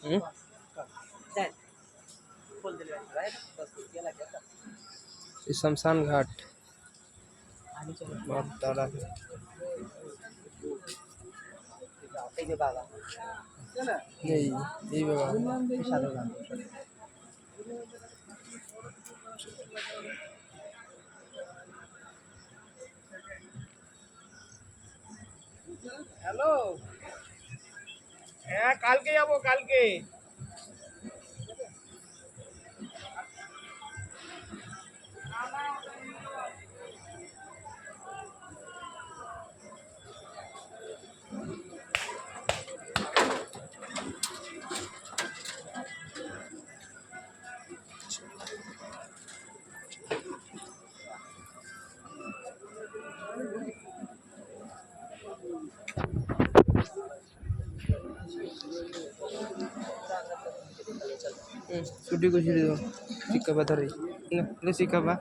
हम्म? ये शमशान घाट बहुत बड़ा है। यही बाबा হ্যালো, হ্যাঁ কালকে যাবো কালকে। छुट्टी को छिड़ी दो सिक्का बता रही सिक्का बा